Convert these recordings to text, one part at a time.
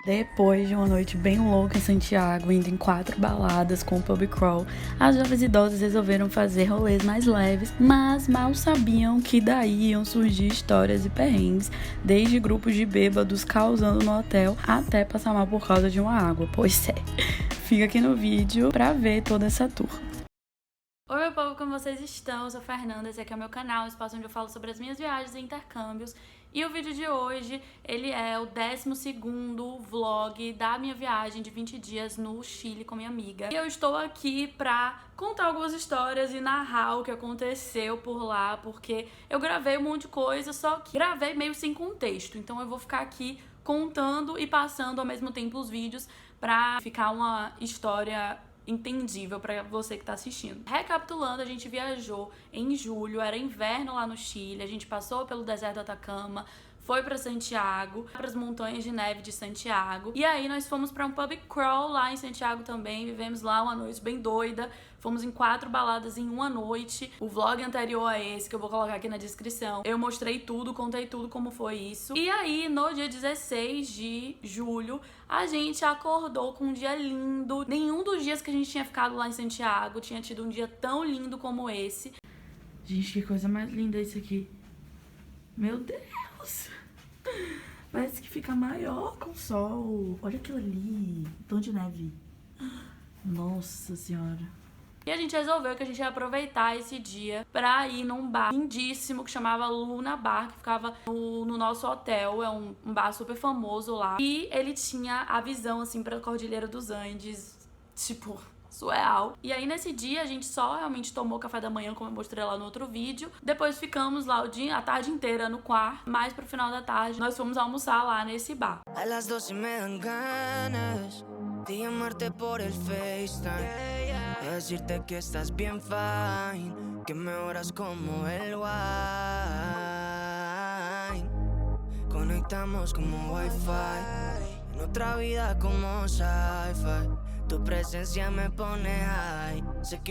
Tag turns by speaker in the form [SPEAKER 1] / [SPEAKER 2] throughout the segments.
[SPEAKER 1] Depois de uma noite bem louca em Santiago, indo em 4 baladas com o pub crawl, as jovens idosas resolveram fazer rolês mais leves, mas mal sabiam que daí iam surgir histórias e perrengues, desde grupos de bêbados causando no hotel até passar mal por causa de uma água. Pois é, fica aqui no vídeo pra ver toda essa tour. Oi meu povo, como vocês estão? Eu sou a Fernanda, esse aqui é o meu canal, o espaço onde eu falo sobre as minhas viagens e intercâmbios. E o vídeo de hoje, ele é o 12º vlog da minha viagem de 20 dias no Chile com minha amiga. E eu estou aqui pra contar algumas histórias e narrar o que aconteceu por lá, porque eu gravei um monte de coisa, só que gravei meio sem contexto. Então eu vou ficar aqui contando e passando ao mesmo tempo os vídeos pra ficar uma história entendível pra você que tá assistindo. Recapitulando, a gente viajou em julho, era inverno lá no Chile, a gente passou pelo deserto do Atacama, foi pra Santiago, pras montanhas de neve de Santiago, e aí nós fomos pra um pub crawl lá em Santiago também, vivemos lá uma noite bem doida, fomos em 4 baladas em uma noite. O vlog anterior a esse, que eu vou colocar aqui na descrição, eu mostrei tudo, contei tudo como foi isso. E aí, no dia 16 de julho, a gente acordou com um dia lindo. Nenhum dos dias que a gente tinha ficado lá em Santiago tinha tido um dia tão lindo como esse. Gente, que coisa mais linda isso aqui. Meu Deus! Parece que fica maior com o sol. Olha aquilo ali, tom de neve. Nossa senhora. E a gente resolveu que a gente ia aproveitar esse dia pra ir num bar lindíssimo que chamava Luna Bar, que ficava no nosso hotel. É um bar super famoso lá. E ele tinha a visão, assim, pra Cordilheira dos Andes, tipo, surreal. E aí nesse dia a gente só realmente tomou café da manhã, como eu mostrei lá no outro vídeo. Depois ficamos lá a tarde inteira no quarto. Mais pro final da tarde nós fomos almoçar lá nesse bar.
[SPEAKER 2] A las 12 me dan ganas de llamarte por el FaceTime, a decirte que estás bien fine, que mejoras como el wine. Conectamos como Wi-Fi, en otra vida como sci-fi. Tu presencia me pone high.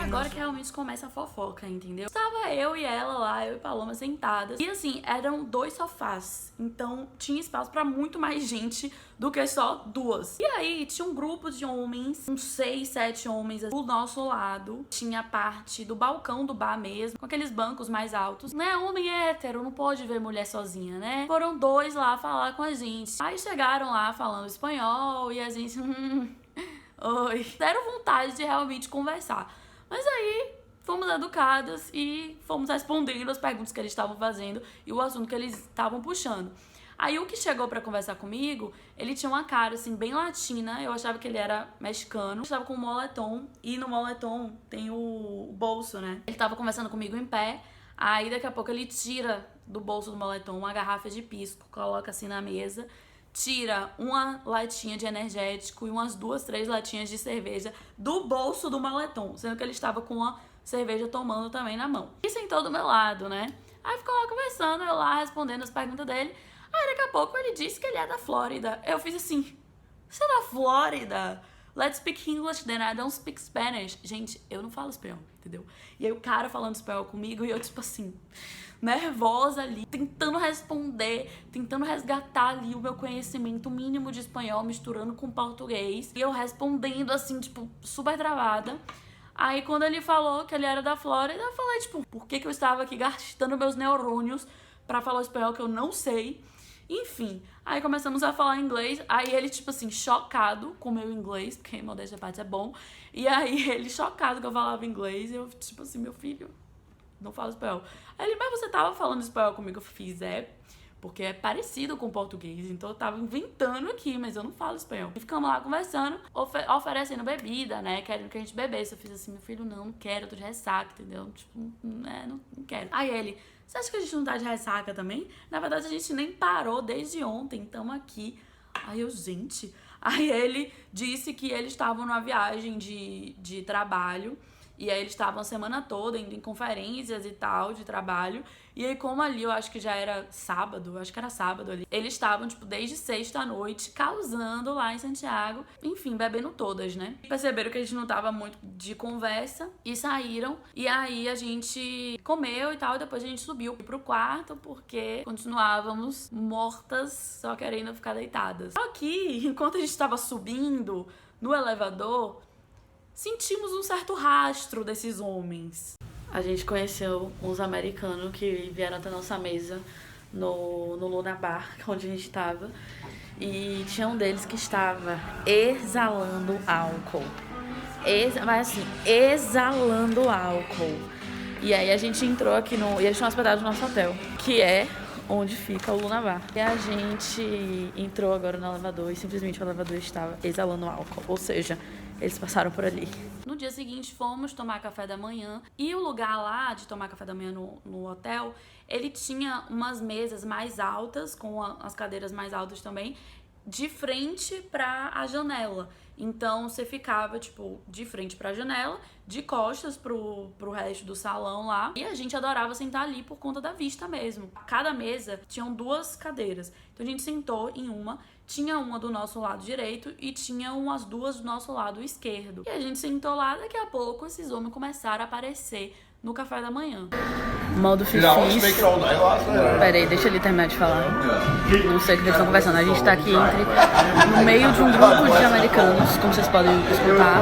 [SPEAKER 1] Agora que realmente começa a fofoca, entendeu? Estava eu e ela lá, eu e Paloma sentadas. E assim, eram 2 sofás. Então tinha espaço pra muito mais gente do que só 2. E aí tinha um grupo de homens, uns 6, 7 homens do nosso lado. Tinha a parte do balcão do bar mesmo, com aqueles bancos mais altos. Né, homem hétero, não pode ver mulher sozinha, né? Foram 2 lá falar com a gente. Aí chegaram lá falando espanhol e a gente... Oi. Deram vontade de realmente conversar. Mas aí fomos educadas e fomos respondendo as perguntas que eles estavam fazendo e o assunto que eles estavam puxando. Aí o que chegou pra conversar comigo, ele tinha uma cara assim bem latina, eu achava que ele era mexicano. Estava com um moletom e no moletom tem o bolso, né? Ele tava conversando comigo em pé, aí daqui a pouco ele tira do bolso do moletom uma garrafa de pisco, coloca assim na mesa, tira uma latinha de energético e umas 2, 3 latinhas de cerveja do bolso do moletom, sendo que ele estava com uma cerveja tomando também na mão. E sentou do meu lado, né? Aí ficou lá conversando, eu lá respondendo as perguntas dele. Aí daqui a pouco ele disse que ele é da Flórida. Eu fiz assim, você é da Flórida? Let's speak English then, I don't speak Spanish. Gente, eu não falo espanhol, entendeu? E aí o cara falando espanhol comigo e eu tipo assim, nervosa ali, tentando responder, tentando resgatar ali o meu conhecimento mínimo de espanhol, misturando com português. E eu respondendo assim, tipo, super travada. Aí quando ele falou que ele era da Flórida, eu falei, tipo, por que eu estava aqui gastando meus neurônios pra falar o espanhol que eu não sei? Enfim, aí começamos a falar inglês, aí ele, tipo assim, chocado com o meu inglês, porque modéstia à parte é bom, e aí ele chocado que eu falava inglês, e eu, tipo assim, meu filho, não falo espanhol. Aí ele, mas você tava falando espanhol comigo? Eu fiz, porque é parecido com português, então eu tava inventando aqui, mas eu não falo espanhol. E ficamos lá conversando, oferecendo bebida, né, querendo que a gente bebesse. Eu fiz assim, meu filho, não quero, eu tô de ressaca, entendeu? Tipo, não quero. Aí ele, você acha que a gente não tá de ressaca também? Na verdade, a gente nem parou desde ontem, tamo aqui. Aí eu, gente... Aí ele disse que eles estavam numa viagem de trabalho E aí eles estavam a semana toda indo em conferências e tal, de trabalho. E aí como ali eu acho que já era sábado, acho que era sábado ali, eles estavam, tipo, desde sexta à noite, causando lá em Santiago. Enfim, bebendo todas, né? Perceberam que a gente não tava muito de conversa e saíram. E aí a gente comeu e tal, e depois a gente subiu pro quarto, porque continuávamos mortas, só querendo ficar deitadas. Só que, enquanto a gente tava subindo no elevador, sentimos um certo rastro desses homens. A gente conheceu uns americanos que vieram até nossa mesa no Luna Bar, onde a gente estava. E tinha um deles que estava exalando álcool. Mas assim, exalando álcool. E aí a gente entrou aqui e eles tinham hospedado no nosso hotel, que é onde fica o Luna Bar. E a gente entrou agora no elevador e simplesmente o elevador estava exalando álcool. Ou seja, eles passaram por ali. No dia seguinte, fomos tomar café da manhã. E o lugar lá de tomar café da manhã no hotel, ele tinha umas mesas mais altas, com as cadeiras mais altas também, de frente pra a janela. Então, você ficava, tipo, de frente pra janela, de costas pro resto do salão lá. E a gente adorava sentar ali por conta da vista mesmo. Cada mesa tinham 2 cadeiras. Então, a gente sentou em uma, tinha uma do nosso lado direito e tinha umas 2 do nosso lado esquerdo. E a gente sentou lá, daqui a pouco esses homens começaram a aparecer no café da manhã. Modo fifis. Peraí, deixa ele terminar de falar. Não sei o que eles estão conversando. A gente tá aqui no meio de um grupo de americanos, como vocês podem escutar.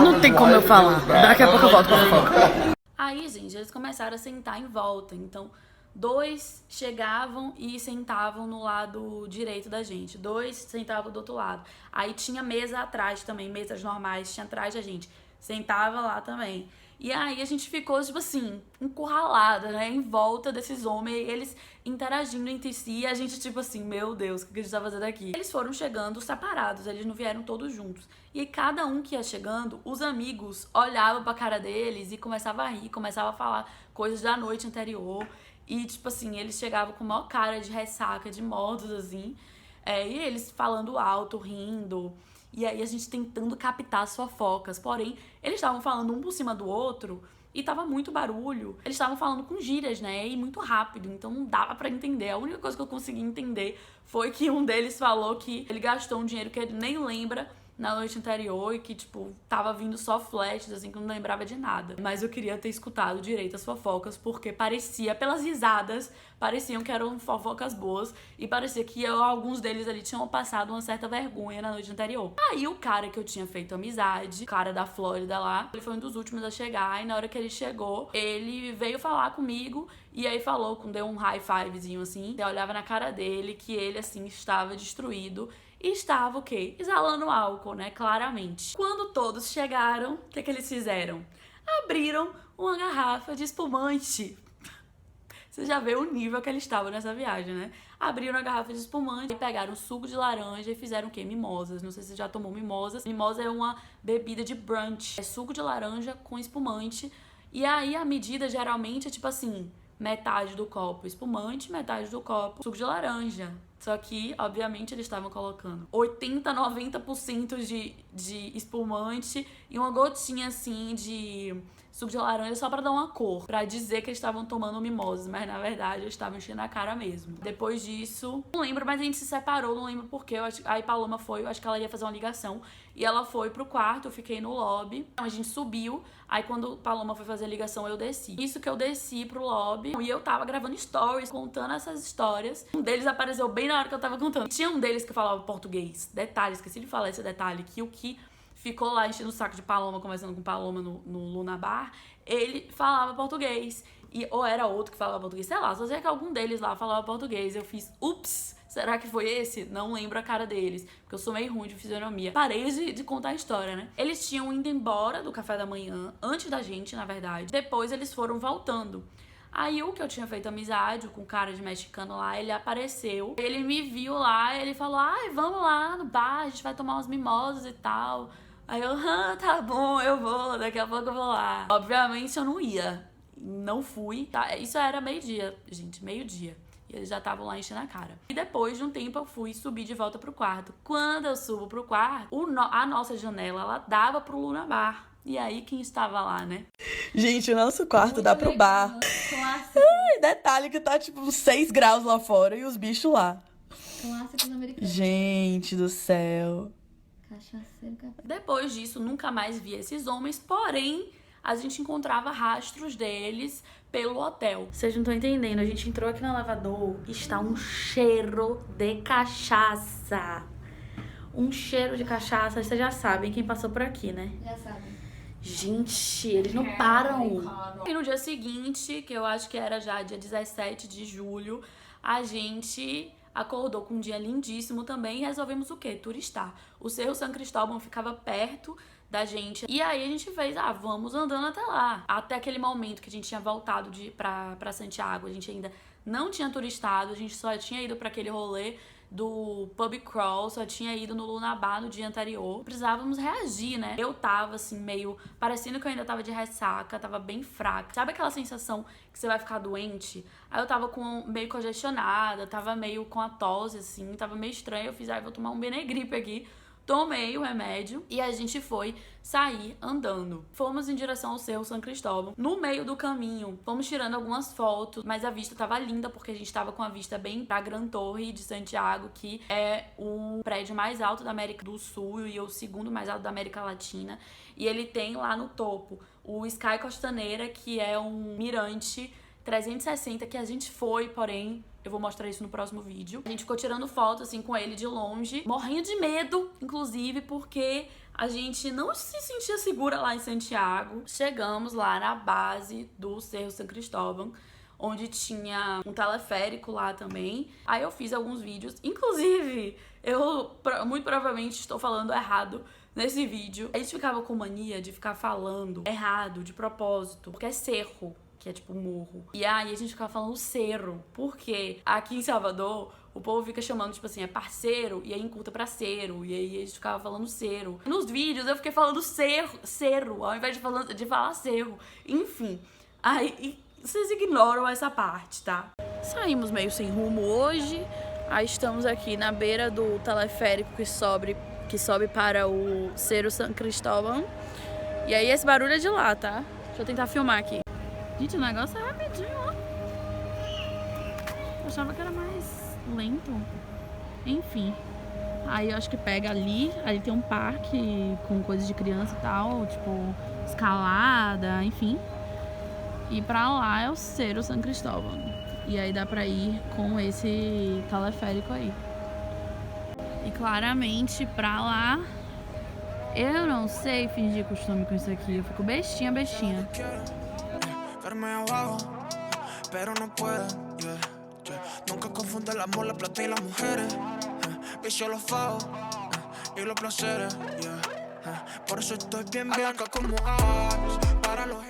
[SPEAKER 1] Não tem como eu falar. Daqui a pouco eu volto com a fofoca. Aí, gente, eles começaram a sentar em volta. Então, 2 chegavam e sentavam no lado direito da gente. 2 sentavam do outro lado. Aí tinha mesa atrás também, mesas normais, tinha atrás da gente. Sentava lá também. E aí a gente ficou, tipo assim, encurralada, né? Em volta desses homens, eles interagindo entre si. E a gente, tipo assim, meu Deus, o que a gente tá fazendo aqui? Eles foram chegando separados, eles não vieram todos juntos. E aí, cada um que ia chegando, os amigos olhavam pra cara deles e começavam a rir, começavam a falar coisas da noite anterior. E, tipo assim, eles chegavam com a maior cara de ressaca, de mortos, assim. E eles falando alto, rindo. E aí a gente tentando captar as fofocas. Porém, eles estavam falando um por cima do outro e tava muito barulho. Eles estavam falando com gírias, né? E muito rápido, então não dava pra entender. A única coisa que eu consegui entender foi que um deles falou que ele gastou um dinheiro que ele nem lembra na noite anterior e que, tipo, tava vindo só flashes, assim, que eu não lembrava de nada. Mas eu queria ter escutado direito as fofocas, porque parecia, pelas risadas, pareciam que eram fofocas boas e parecia que alguns deles ali tinham passado uma certa vergonha na noite anterior. Aí o cara que eu tinha feito amizade, o cara da Flórida lá, ele foi um dos últimos a chegar e na hora que ele chegou, ele veio falar comigo e aí falou, deu um high fivezinho assim, eu olhava na cara dele que ele, assim, estava destruído. E estava o quê? Exalando álcool, né? Claramente. Quando todos chegaram, o que eles fizeram? Abriram uma garrafa de espumante. Você já vê o nível que eles estavam nessa viagem, né? Abriram a garrafa de espumante, pegaram suco de laranja e fizeram o quê? Mimosas. Não sei se você já tomou mimosas. Mimosa é uma bebida de brunch. É suco de laranja com espumante. E aí a medida geralmente é tipo assim, metade do copo espumante, metade do copo suco de laranja. Só que, obviamente, eles estavam colocando 80, 90% de espumante e uma gotinha, assim, de suco de laranja só pra dar uma cor. Pra dizer que eles estavam tomando mimosas, mas, na verdade, eles estavam enchendo a cara mesmo. Depois disso, não lembro, mas a gente se separou, não lembro porquê. Aí Paloma foi, eu acho que ela ia fazer uma ligação. E ela foi pro quarto, eu fiquei no lobby. A gente subiu, aí quando Paloma foi fazer a ligação, eu desci. Isso que eu desci pro lobby, e eu tava gravando stories, contando essas histórias. Um deles apareceu bem na hora que eu tava contando. Tinha um deles que falava português. Detalhe, esqueci de falar esse detalhe, que o que ficou lá enchendo o saco de Paloma, conversando com Paloma no Luna Bar, ele falava português. Ou era outro que falava português, sei lá, só sei que algum deles lá falava português. Eu fiz, ups, será que foi esse? Não lembro a cara deles, porque eu sou meio ruim de fisionomia. Parei de contar a história, né? Eles tinham ido embora do café da manhã, antes da gente, na verdade. Depois eles foram voltando. Aí o que eu tinha feito amizade com o cara de mexicano lá, ele apareceu. Ele me viu lá, ele falou, ai, vamos lá no bar, a gente vai tomar umas mimosas e tal. Aí eu, tá bom, eu vou, daqui a pouco eu vou lá. Obviamente eu não ia, não fui. Tá? Isso era meio-dia, gente, meio-dia. E eles já estavam lá enchendo a cara. E depois de um tempo eu fui subir de volta pro quarto. Quando eu subo pro quarto, a nossa janela, ela dava pro Luna Bar. E aí, quem estava lá, né?
[SPEAKER 3] Gente, o nosso quarto dá pro bar.
[SPEAKER 4] Clássico.
[SPEAKER 3] Ai, detalhe que tá, tipo, 6 graus lá fora e os bichos lá.
[SPEAKER 4] Clássicos americanos.
[SPEAKER 3] Gente do céu.
[SPEAKER 4] Cachaceiro, café.
[SPEAKER 1] Depois disso, nunca mais vi esses homens, porém, a gente encontrava rastros deles pelo hotel. Vocês não estão entendendo, a gente entrou aqui no elevador e está um cheiro de cachaça. Um cheiro de cachaça, vocês já sabem quem passou por aqui, né?
[SPEAKER 4] Já sabe.
[SPEAKER 1] Gente, eles não param. E no dia seguinte, que eu acho que era já dia 17 de julho, a gente acordou com um dia lindíssimo também e resolvemos o quê? Turistar. O Cerro San Cristóbal ficava perto da gente. E aí a gente fez, vamos andando até lá. Até aquele momento que a gente tinha voltado pra Santiago, a gente ainda não tinha turistado, a gente só tinha ido pra aquele rolê do pub crawl, só tinha ido no Lunabá no dia anterior. Precisávamos reagir, né? Eu tava, assim, meio parecendo que eu ainda tava de ressaca, tava bem fraca. Sabe aquela sensação que você vai ficar doente? Aí eu tava meio congestionada, tava meio com a tosse, assim, tava meio estranha. Eu fiz, vou tomar um Benegripe aqui. Tomei o remédio e a gente foi sair andando. Fomos em direção ao Cerro San Cristóbal. No meio do caminho, fomos tirando algumas fotos, mas a vista tava linda porque a gente tava com a vista bem pra Gran Torre de Santiago, que é o prédio mais alto da América do Sul e o segundo mais alto da América Latina. E ele tem lá no topo o Sky Costaneira, que é um mirante 360 que a gente foi, porém eu vou mostrar isso no próximo vídeo. A gente ficou tirando foto, assim, com ele de longe, morrendo de medo, inclusive, porque a gente não se sentia segura lá em Santiago. Chegamos lá na base do Cerro San Cristóbal, onde tinha um teleférico lá também. Aí eu fiz alguns vídeos, inclusive, eu muito provavelmente estou falando errado nesse vídeo. A gente ficava com mania de ficar falando errado, de propósito, porque é cerro, que é tipo um morro. E aí a gente ficava falando cerro, porque aqui em Salvador o povo fica chamando, tipo assim, é parceiro, e aí encurta pra cero, e aí a gente ficava falando cerro. Nos vídeos eu fiquei falando cerro, ao invés de falar cerro. Enfim, aí vocês ignoram essa parte, tá? Saímos meio sem rumo hoje, aí estamos aqui na beira do teleférico que sobe para o Cerro San Cristóbal. E aí esse barulho é de lá, tá? Deixa eu tentar filmar aqui. Gente, o negócio é rapidinho, ó. Eu achava que era mais lento. Enfim. Aí eu acho que pega ali tem um parque com coisas de criança e tal, tipo escalada, enfim. E pra lá é o Cerro San Cristóbal. E aí dá pra ir com esse teleférico aí. E claramente pra lá eu não sei fingir costume com isso aqui. Eu fico bestinha.
[SPEAKER 2] Verme abajo, pero no puedo, yeah, yeah. Nunca confunde el amor, la plata y las mujeres, vicio los fajos, y los placeres, yeah, por eso estoy bien blanca como aves, para los...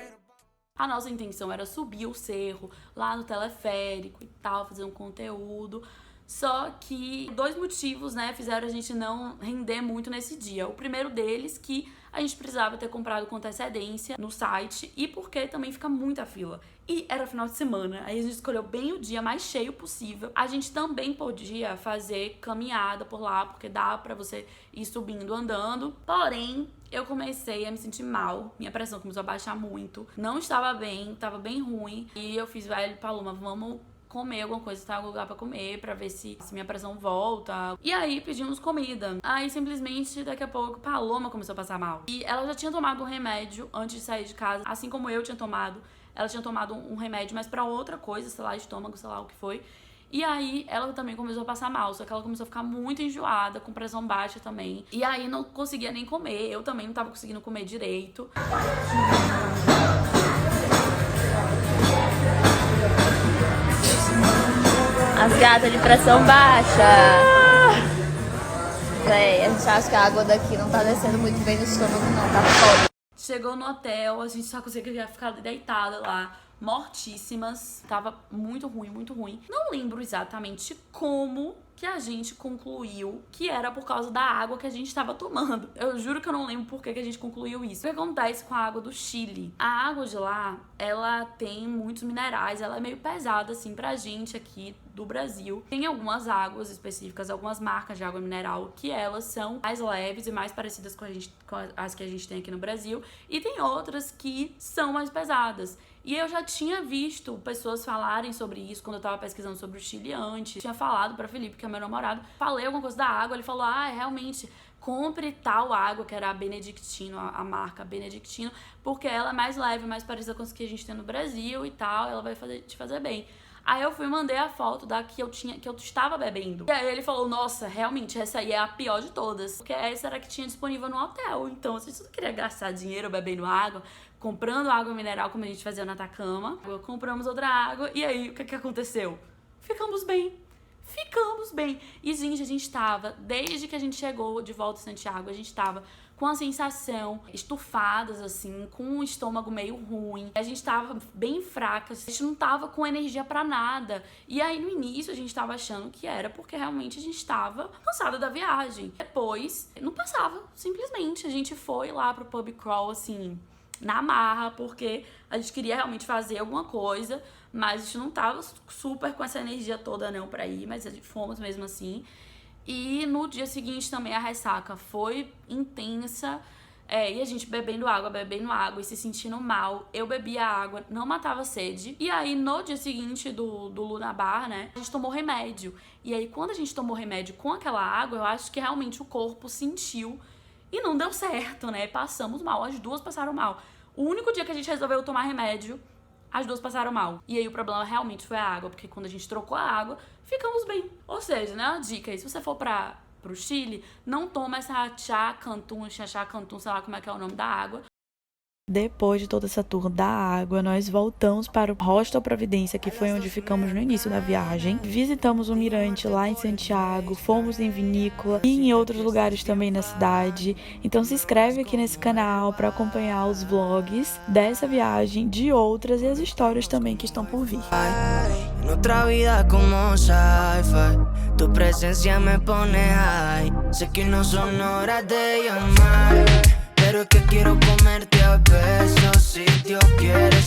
[SPEAKER 1] A nossa intenção era subir o cerro, lá no teleférico e tal, fazer um conteúdo. Só que 2 motivos, né, fizeram a gente não render muito nesse dia. O primeiro deles, que a gente precisava ter comprado com antecedência no site, e porque também fica muita fila. E era final de semana, aí a gente escolheu bem o dia mais cheio possível. A gente também podia fazer caminhada por lá, porque dá pra você ir subindo, andando. Porém, eu comecei a me sentir mal, minha pressão começou a baixar muito. Não estava bem, tava bem ruim. E eu fiz, Paloma, vamos comer alguma coisa, tá? Algum lugar pra comer, pra ver se minha pressão volta. E aí pedimos comida. Aí simplesmente daqui a pouco Paloma começou a passar mal. E ela já tinha tomado um remédio antes de sair de casa, assim como eu tinha tomado. Ela tinha tomado um remédio, mas pra outra coisa, sei lá, estômago, sei lá o que foi. E aí ela também começou a passar mal, só que ela começou a ficar muito enjoada, com pressão baixa também. E aí não conseguia nem comer, eu também não tava conseguindo comer direito.
[SPEAKER 4] As gatas de pressão baixa. Véi, a gente acha que a água daqui não tá descendo muito bem no estômago, não, tá foda.
[SPEAKER 1] Chegou no hotel, a gente só conseguia ficar deitada lá, mortíssimas. Tava muito ruim, muito ruim. Não lembro exatamente como que a gente concluiu que era por causa da água que a gente estava tomando. Eu juro que eu não lembro por que a gente concluiu isso. O que acontece com a água do Chile? A água de lá, ela tem muitos minerais, ela é meio pesada, assim, pra gente aqui do Brasil. Tem algumas águas específicas, algumas marcas de água mineral que elas são mais leves e mais parecidas com as que a gente tem aqui no Brasil. E tem outras que são mais pesadas. E eu já tinha visto pessoas falarem sobre isso quando eu tava pesquisando sobre o Chile antes. Tinha falado pra Felipe, que é meu namorado, falei alguma coisa da água, ele falou, realmente, compre tal água, que era a Benedictino, a marca Benedictino, porque ela é mais leve, mais parecida com as que a gente tem no Brasil e tal, ela vai te fazer bem. Aí eu fui e mandei a foto da que eu estava bebendo. E aí ele falou, nossa, realmente, essa aí é a pior de todas. Porque essa era a que tinha disponível no hotel. Então, se você não queria gastar dinheiro bebendo água, comprando água mineral, como a gente fazia na Atacama, compramos outra água. E aí, o que aconteceu? Ficamos bem. E, gente, a gente tava, desde que a gente chegou de volta em Santiago, a gente tava com a sensação estufadas, assim, com o estômago meio ruim. A gente tava bem fraca, a gente não tava com energia pra nada. E aí, no início, a gente tava achando que era porque realmente a gente tava cansada da viagem. Depois, não passava, simplesmente. A gente foi lá pro pub crawl, assim, na marra, porque a gente queria realmente fazer alguma coisa, mas a gente não tava super com essa energia toda não pra ir, mas fomos mesmo assim. E no dia seguinte também a ressaca foi intensa, e a gente bebendo água e se sentindo mal. Eu bebia água, não matava sede. E aí no dia seguinte do Luna Bar, né, a gente tomou remédio. E aí quando a gente tomou remédio com aquela água, eu acho que realmente o corpo sentiu e não deu certo, né? Passamos mal, as duas passaram mal. O único dia que a gente resolveu tomar remédio, as duas passaram mal. E aí o problema realmente foi a água, porque quando a gente trocou a água, ficamos bem. Ou seja, né, uma dica aí, se você for pro Chile, não toma essa chá cantum, sei lá como é que é o nome da água.
[SPEAKER 3] Depois de toda essa tour da água, nós voltamos para o Hostel Providência, que foi onde ficamos no início da viagem. Visitamos o mirante lá em Santiago, fomos em vinícola e em outros lugares também na cidade. Então se inscreve aqui nesse canal para acompanhar os vlogs dessa viagem, de outras e as histórias também que estão por vir.
[SPEAKER 2] Nuestra vida como sci-fi, tu presencia me pone high. Sé que no son horas de llamar, pero es que quiero comerte a besos. Si Dios quiere,